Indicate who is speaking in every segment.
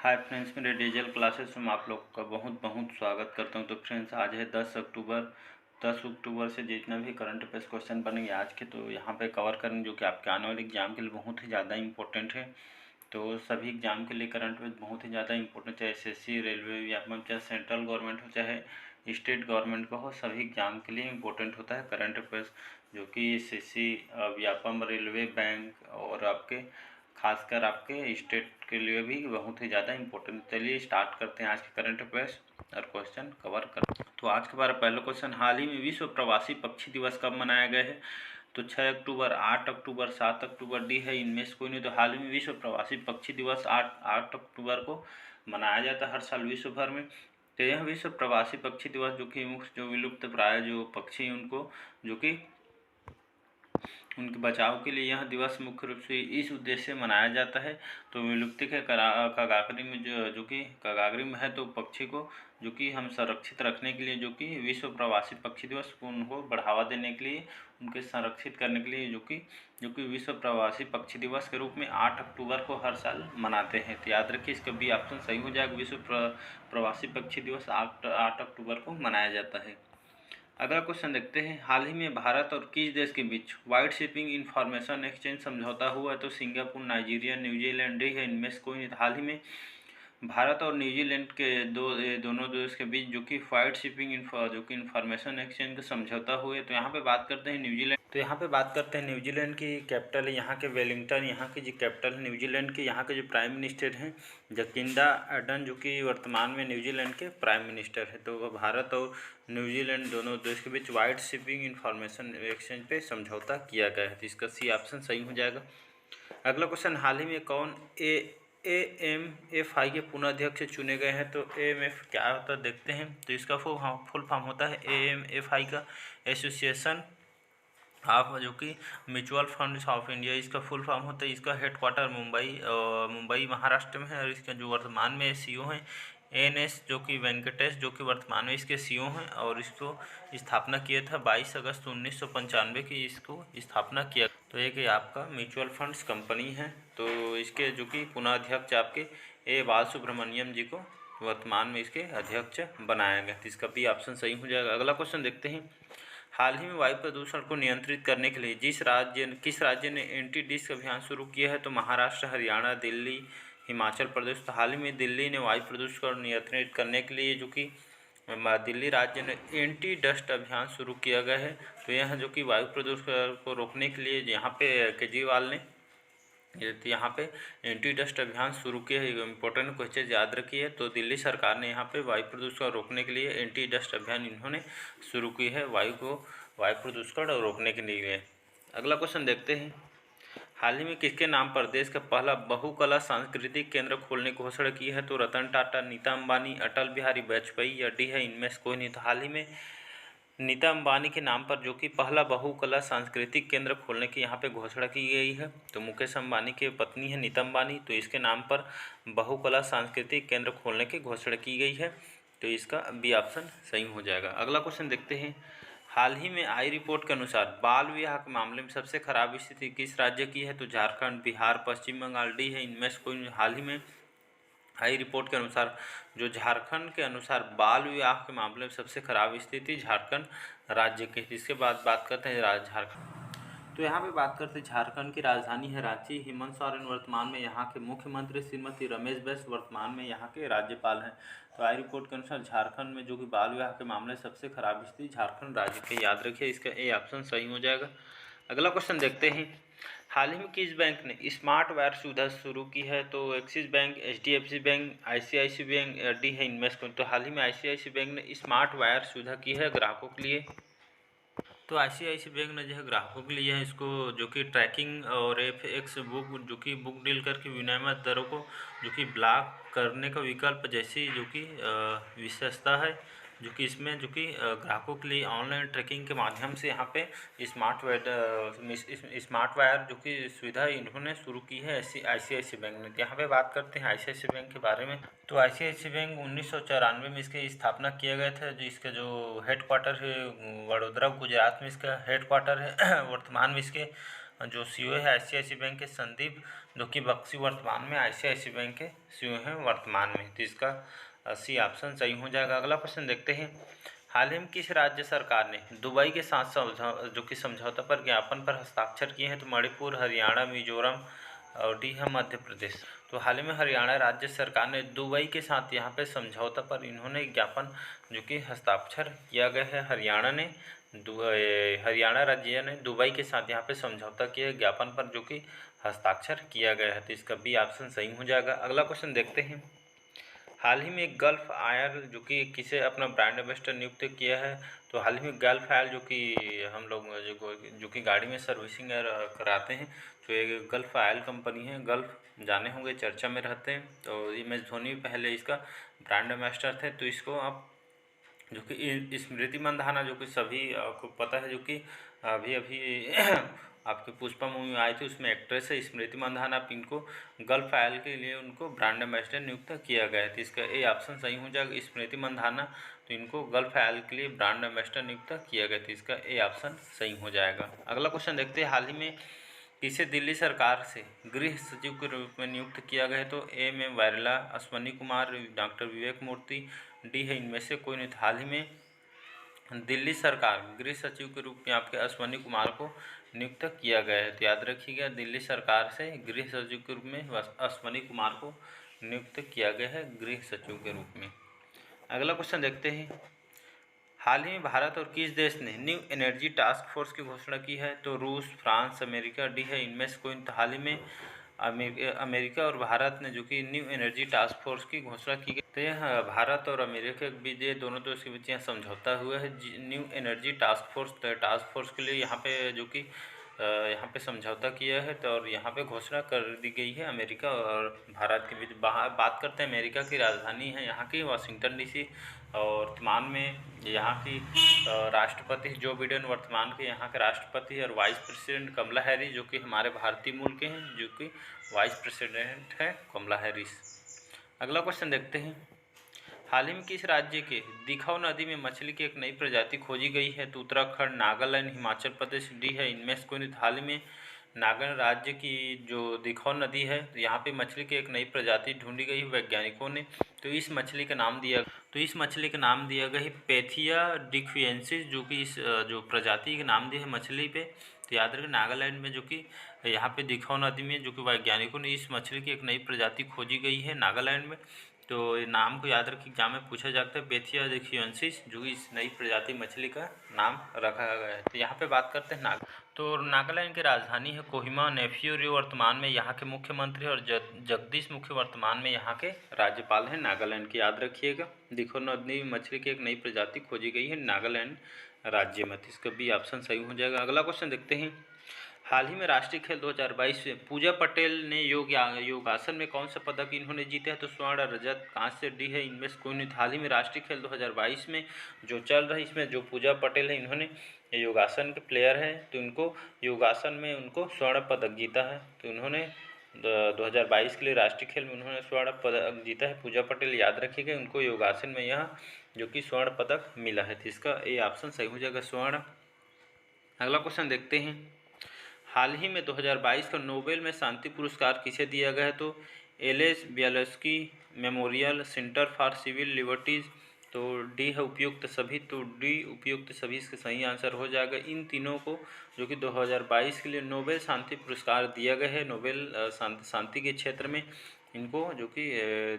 Speaker 1: Hi friends, मेरे digital classes में आप लोग का बहुत बहुत स्वागत करता हूं। तो फ्रेंड्स, आज है 10 अक्टूबर से जितना भी करंट अफेयर्स क्वेश्चन बनेंगे आज के, तो यहाँ पे कवर करेंगे, जो कि आपके आने वाले एग्जाम के लिए बहुत ही ज़्यादा इंपॉर्टेंट है। तो सभी एग्जाम के लिए करंट अफेयर्स बहुत ही ज़्यादा इंपॉर्टेंट, चाहे एसएससी, रेलवे, व्यापम, चाहे सेंट्रल गवर्नमेंट हो चाहे स्टेट गवर्नमेंट का हो, सभी एग्जाम के लिए इंपॉर्टेंट होता है करंट अफेयर्स, जो कि एसएससी, व्यापम, रेलवे, बैंक और आपके खासकर आपके स्टेट के लिए भी बहुत ही ज़्यादा इंपॉर्टेंट। चलिए स्टार्ट करते हैं आज के करंट अफेयर्स और क्वेश्चन कवर करते हैं। तो आज के हमारा पहला क्वेश्चन, हाल ही में विश्व प्रवासी पक्षी दिवस कब मनाया गया है? तो 6 अक्टूबर, 8 अक्टूबर, 7 अक्टूबर, डी है इनमें से कोई नहीं। तो हाल ही में विश्व प्रवासी पक्षी दिवस 8 अक्टूबर को मनाया जाता है हर साल विश्व भर में। तो यह विश्व प्रवासी पक्षी दिवस, जो कि मुख्य जो विलुप्त प्राय जो पक्षी हैं उनको, जो कि उनके बचाव के लिए यह दिवस मुख्य रूप से इस उद्देश्य से मनाया जाता है। तो विलुप्ति के कगाग्री में जो कि कगाग्री में है, तो पक्षी को जो कि हम संरक्षित रखने के लिए, जो कि विश्व प्रवासी पक्षी दिवस उनको बढ़ावा देने के लिए, उनके संरक्षित करने के लिए, जो कि विश्व प्रवासी पक्षी दिवस के रूप में 8 अक्टूबर को हर साल मनाते हैं। तो याद रखिए, इसका भी ऑप्शन सही हो जाएगा। विश्व प्रवासी पक्षी दिवस 8 अक्टूबर को मनाया जाता है। अगला क्वेश्चन देखते हैं, हाल ही में भारत और किस देश के बीच वाइड शिपिंग इंफॉर्मेशन एक्सचेंज समझौता हुआ है? तो सिंगापुर, नाइजीरिया, न्यूजीलैंड है इनमें से कोई नहीं। हाल ही में भारत और न्यूजीलैंड के दोनों देश के बीच जो कि वाइड शिपिंग जो कि इंफॉर्मेशन एक्सचेंज का समझौता हुए। तो यहाँ पे बात करते हैं न्यूजीलैंड। तो यहाँ पे बात करते हैं न्यूजीलैंड की कैपिटल है यहाँ के वेलिंगटन, यहाँ की जो कैपिटल है न्यूजीलैंड के। यहाँ के जो प्राइम मिनिस्टर हैं जकिंडा अर्डर्न, जो कि वर्तमान में न्यूजीलैंड के प्राइम मिनिस्टर है। तो वह भारत और न्यूजीलैंड दोनों देश के बीच वाइड शिपिंग इंफॉर्मेशन एक्सचेंज पे समझौता किया गया है। तो इसका सी ऑप्शन सही हो जाएगा। अगला क्वेश्चन, हाल ही में कौन AMFI के पुनः अध्यक्ष चुने गए हैं? तो AMF क्या होता है देखते हैं। तो इसका फुल फॉर्म होता है AMFI का एसोसिएशन ऑफ, जो कि म्यूचुअल फंड्स ऑफ इंडिया इसका फुल फॉर्म होता है। इसका हेडक्वार्टर मुंबई महाराष्ट्र में है। और इसके जो वर्तमान में CEO हैं NS जो कि वेंकटेश, जो कि वर्तमान में इसके CEO हैं। और इसको स्थापना किया था 22 अगस्त 1995 की इसको स्थापना किया। तो एक ये आपका म्यूचुअल फंड्स कंपनी है। तो इसके जो कि पुनः अध्यक्ष आपके A बालसुब्रमण्यम जी को वर्तमान में इसके अध्यक्ष बनाया गया। तो इसका भी ऑप्शन सही हो जाएगा। अगला क्वेश्चन देखते हैं, हाल ही में वायु प्रदूषण को नियंत्रित करने के लिए किस राज्य ने एंटी डिस्क अभियान शुरू किया है? तो महाराष्ट्र, हरियाणा, दिल्ली, हिमाचल प्रदेश। तो हाल ही में दिल्ली ने वायु प्रदूषण को नियंत्रित करने के लिए, जो कि दिल्ली राज्य ने एंटी डस्ट अभियान शुरू किया गया है। तो यह जो कि वायु प्रदूषण को रोकने के लिए यहाँ पे केजरीवाल ने यहाँ पे एंटी डस्ट अभियान शुरू किया है। इंपॉर्टेंट क्वेश्चन याद रखिए। तो दिल्ली सरकार ने यहाँ पे वायु प्रदूषण रोकने के लिए एंटी डस्ट अभियान इन्होंने शुरू की है, वायु प्रदूषण रोकने के लिए। अगला क्वेश्चन देखते हैं, हाल ही में किसके नाम पर देश का पहला बहुकला सांस्कृतिक केंद्र खोलने की घोषणा की है? तो रतन टाटा, नीता अंबानी, अटल बिहारी वाजपेयी या डी है इनमें से कोई नहीं। तो हाल ही में नीता अंबानी के नाम पर जो कि पहला बहुकला सांस्कृतिक केंद्र खोलने की यहाँ पे घोषणा की गई है। तो मुकेश अंबानी की पत्नी है नीता अंबानी, तो इसके नाम पर बहुकला सांस्कृतिक केंद्र खोलने की घोषणा की गई है। तो इसका बी ऑप्शन सही हो जाएगा। अगला क्वेश्चन देखते हैं, हाल ही में आई रिपोर्ट के अनुसार बाल विवाह के मामले में सबसे खराब स्थिति किस राज्य की है? तो झारखंड, बिहार, पश्चिम बंगाल, डी है इनमें से कोई। हाल ही में हाई रिपोर्ट के अनुसार जो झारखंड के अनुसार बाल विवाह के मामले में सबसे खराब स्थिति झारखंड राज्य की। इसके बाद बात करते हैं झारखंड। तो यहाँ पे बात करते हैं, झारखंड की राजधानी है रांची। हेमंत सोरेन वर्तमान में यहाँ के मुख्यमंत्री, श्रीमती रमेश बैस वर्तमान में यहाँ के राज्यपाल हैं। तो आई रिपोर्ट के अनुसार झारखंड में जो कि बाल विवाह के मामले सबसे खराब स्थिति झारखंड राज्य के। याद रखिए, इसका ए ऑप्शन सही हो जाएगा। अगला क्वेश्चन देखते हैं, हाल ही में किस बैंक ने स्मार्ट वायर सुविधा शुरू की है? तो axis bank, HDFC bank, ICICI bank, D है इनमें से। तो हाल ही में ICICI बैंक ने स्मार्ट वायर सुविधा की है ग्राहकों के लिए। तो ICICI बैंक ने जो है ग्राहकों के लिए इसको जो कि ट्रैकिंग और FX बुक, जो कि बुक डील करके विनिमय दरों को जो कि ब्लॉक करने का विकल्प जैसी जो कि विशेषता है, जो कि इसमें जो कि ग्राहकों के लिए ऑनलाइन ट्रैकिंग के माध्यम से यहाँ पे स्मार्ट वायर जो कि सुविधा इन्होंने शुरू की है ICICI बैंक ने। यहाँ पे बात करते हैं ICICI बैंक के बारे में। तो ICICI बैंक 1994 में इसकी स्थापना किया गया था। जो इसका जो हेडक्वार्टर है वडोदरा गुजरात में इसका हेडक्वार्टर है। वर्तमान में इसके जो CEO है ICICI बैंक के संदीप जो कि बक्सी वर्तमान में ICICI बैंक के CEO हैं वर्तमान में। तो इसका सी ऑप्शन सही हो जाएगा। अगला क्वेश्चन देखते हैं, हाल ही में किस राज्य सरकार ने दुबई के साथ जो कि समझौता पर ज्ञापन पर हस्ताक्षर किए हैं? तो मणिपुर, हरियाणा, मिजोरम और डी है मध्य प्रदेश। तो हाल ही में हरियाणा राज्य सरकार ने दुबई के साथ यहाँ पे समझौता पर इन्होंने ज्ञापन जो कि हस्ताक्षर किया गया है। हरियाणा राज्य ने दुबई के साथ यहाँ पे समझौता किया ज्ञापन पर जो कि हस्ताक्षर किया गया है। तो इसका बी ऑप्शन सही हो जाएगा। अगला क्वेश्चन देखते हैं, हाल ही में गल्फ आयल जो कि किसे अपना ब्रांड एम्बेसडर नियुक्त किया है? तो हाल ही में गल्फ आयल जो कि हम लोग जो कि गाड़ी में सर्विसिंग कराते हैं, तो ये गल्फ आयल कंपनी है। गल्फ जाने होंगे, चर्चा में रहते हैं। तो MS धोनी पहले इसका ब्रांड एम्बेसडर थे। तो इसको आप जो कि स्मृति मंधाना जो कि सभी को पता है, जो कि अभी अभी आपकी पुष्पा मूवी आई थी, उसमें एक्ट्रेस है स्मृति मंधाना। आप इनको गल्फ आयल के लिए उनको ब्रांड एम्बेसडर नियुक्त किया गया है। तो इसका ए ऑप्शन सही हो जाएगा, स्मृति मंधाना। तो इनको गल्फ आयल के लिए ब्रांड एम्बेसडर नियुक्त किया गया। तो इसका ए ऑप्शन सही हो जाएगा। अगला क्वेश्चन देखते हैं, हाल ही में किसे दिल्ली सरकार से गृह सचिव के रूप में नियुक्त किया गया है? तो M वायरला, अश्वनी कुमार, डॉक्टर विवेक मूर्ति, डी है इनमें से कोई नहीं। हाल ही में दिल्ली सरकार गृह सचिव के रूप में आपके अश्वनी कुमार को नियुक्त किया गया है। तो याद रखिएगा, दिल्ली सरकार से गृह सचिव के रूप में अश्वनी कुमार को नियुक्त किया गया है गृह सचिव के रूप में। अगला क्वेश्चन देखते हैं, हाल ही में भारत और किस देश ने न्यू एनर्जी टास्क फोर्स की घोषणा की है? तो रूस, फ्रांस, अमेरिका, डी है इनमें से कोई। तो हाल ही में अमेरिका और भारत ने जो कि न्यू एनर्जी टास्क फोर्स की घोषणा की गई। तो यह भारत और अमेरिका के बीच, ये दोनों देश के बीच यहाँ समझौता हुआ है न्यू एनर्जी टास्क फोर्स। तो टास्क फोर्स के लिए यहाँ पे जो कि यहाँ पे समझौता किया है। तो और यहाँ पे घोषणा कर दी गई है अमेरिका और भारत के बीच। बात करते हैं अमेरिका की राजधानी है यहाँ की वाशिंगटन DC, और वर्तमान में यहाँ की राष्ट्रपति जो बिडेन वर्तमान के यहाँ के राष्ट्रपति, और वाइस प्रेसिडेंट कमला हैरिस जो कि हमारे भारतीय मूल के हैं, जो कि वाइस प्रेसिडेंट है कमला हैरिस। अगला क्वेश्चन देखते हैं, हाल ही में किस राज्य के दिखौ नदी में मछली की एक नई प्रजाति खोजी गई है? तो उत्तराखंड, नागालैंड, हिमाचल प्रदेश, डी है इनमें से कोई नहीं। हाल ही में नागालैंड राज्य की जो दिखौ नदी है, यहाँ पे मछली की एक नई प्रजाति ढूंढी गई वैज्ञानिकों ने। तो इस मछली का नाम दिया गया है पैथिया डिक्वियेंसिस, जो कि इस जो प्रजाति का नाम दिया है मछली पे। तो याद रखें, नागालैंड में जो कि यहाँ पे दिखौ नदी में जो कि वैज्ञानिकों ने इस मछली की एक नई प्रजाति खोजी गई है नागालैंड में। तो नाम को याद रखिए, एग्जाम में पूछा जाता है पैथिया डिक्वियेंसिस, जो इस नई प्रजाति मछली का नाम रखा गया है। तो यहाँ पे बात करते हैं नागालैंड की राजधानी है कोहिमा। नेफ्यू रियो वर्तमान में यहाँ के मुख्यमंत्री, और जगदीश मुखी वर्तमान में यहाँ के राज्यपाल हैं नागालैंड के। याद रखिएगा, दिखौ नदी मछली की एक नई प्रजाति खोजी गई है नागालैंड राज्य में। तो इसका बी ऑप्शन सही हो जाएगा। अगला क्वेश्चन देखते हैं, हाल ही में राष्ट्रीय खेल 2022 में पूजा पटेल ने योगासन में कौन सा पदक इन्होंने जीते हैं? तो स्वर्ण, रजत, कांस्य, डी है इनमें से कोई नहीं। हाल ही में राष्ट्रीय खेल 2022 में जो चल रहा है, इसमें जो पूजा पटेल है इन्होंने योगासन के प्लेयर हैं, तो इनको योगासन में उनको स्वर्ण पदक जीता है। तो इन्होंने 2022 के लिए राष्ट्रीय खेल में उन्होंने स्वर्ण पदक जीता है पूजा पटेल। याद रखिएगा, उनको योगासन में यह जो कि स्वर्ण पदक मिला है। तो इसका ए ऑप्शन सही हो जाएगा, स्वर्ण। अगला क्वेश्चन देखते हैं, हाल ही में 2022 का नोबेल में शांति पुरस्कार किसे दिया गया है? तो LS Bialiatski memorial centre for civil liberties. तो डी है उपयुक्त सभी। तो डी उपयुक्त सभी इसका सही आंसर हो जाएगा। इन तीनों को जो कि 2022 के लिए नोबेल शांति पुरस्कार दिया गया है, नोबेल शांति के क्षेत्र में इनको जो कि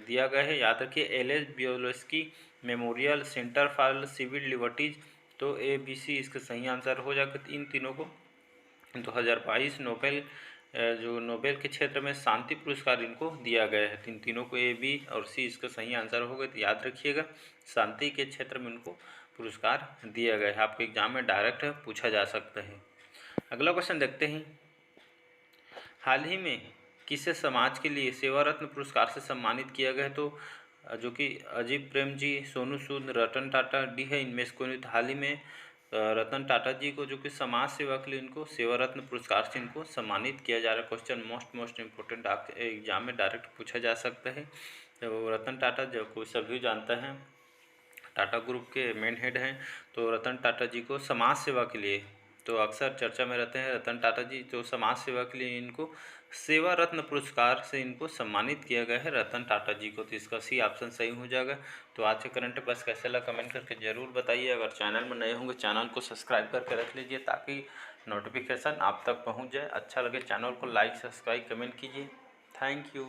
Speaker 1: दिया गया है। याद रखिए, LS Bialiatski memorial centre for civil liberties. तो ABC इसका सही आंसर हो जाएगा। इन तीनों को 2022 जो नोबेल के क्षेत्र में शांति पुरस्कार इनको दिया गया है। इन तीनों को A, B और C इसका सही आंसर होगा। तो याद रखिएगा, शांति के क्षेत्र में इनको पुरस्कार दिया गया है। आपके एग्जाम में डायरेक्ट पूछा जा सकता है। अगला क्वेश्चन देखते हैं, हाल ही में किसे समाज के लिए सेवा रत्न पुरस्कार से सम्मानित किया गया है? तो जो कि अजीत प्रेम जी, सोनू सूद, रतन टाटा, डी है इनमें से कोई। हाल ही में रतन टाटा जी को जो कि समाज सेवा के लिए इनको सेवा रत्न पुरस्कार से इनको सम्मानित किया जा रहा है। क्वेश्चन मोस्ट इम्पोर्टेंट आपके एग्जाम में डायरेक्ट पूछा जा सकता है। तो रतन टाटा जो कोई सभी जानते हैं, टाटा ग्रुप के मेन हेड हैं। तो रतन टाटा जी को समाज सेवा के लिए तो अक्सर चर्चा में रहते हैं रतन टाटा जी, तो समाज सेवा के लिए इनको सेवा रत्न पुरस्कार से इनको सम्मानित किया गया है, रतन टाटा जी को। तो इसका सी ऑप्शन सही हो जाएगा। तो आज के करंट अफेयर्स कैसे लगा कमेंट करके ज़रूर बताइए। अगर चैनल में नए होंगे चैनल को सब्सक्राइब करके रख लीजिए ताकि नोटिफिकेशन आप तक पहुंच जाए। अच्छा लगे चैनल को लाइक सब्सक्राइब कमेंट कीजिए। Thank you.